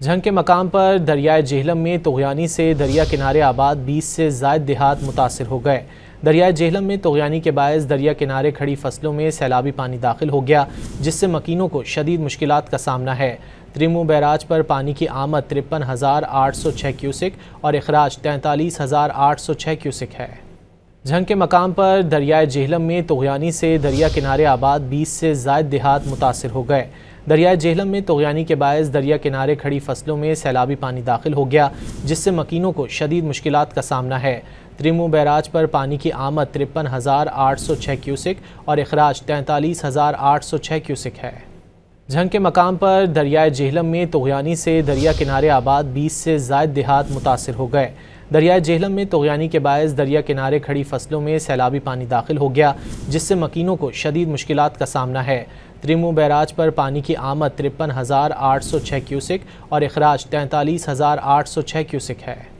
झंग के मकाम पर दरियाए जेहलम में तुग़यानी से दरिया किनारे आबाद 20 से ज़ायद देहात मुतासिर हो गए। दरियाए जेहलम में तुग़यानी के बायस दरिया किनारे खड़ी फसलों में सैलाबी पानी दाखिल हो गया, जिससे मकीनों को शदीद मुश्किलात का सामना है। त्रिमू बैराज पर पानी की आमद 53,806 क्यूसिक और अखराज 43,806 क्यूसिक है। झंग के मकाम पर दरियाए जेहलम में तुग़यानी से दरिया किनारे आबाद 20 से ज़ायद देहात मुतासिर हो गए। दरियाए जेहलम में तुग़यानी के बायस दरिया किनारे खड़ी फसलों में सैलाबी पानी दाखिल हो गया, जिससे मकीनों को शदीद मुश्किलात का सामना है। त्रिमू बैराज पर पानी की आमद 53,806 क्यूसिक और अखराज 43,806 क्यूसिक है। झंग के मकाम पर दरियाए जेहलम में तुग़यानी से दरिया किनारे आबाद 20 से ज़ायद देहात मुतासिर हो गए। दरियाए जेहलम में तुग़यानी के बायस दरिया किनारे खड़ी फसलों में सैलाबी पानी दाखिल हो गया, जिससे मकीनों को शदीद मुश्किलात का सामना है। त्रिमू बैराज पर पानी की आमद 53,806 क्यूसिक और अखराज 43,806 क्यूसिक है।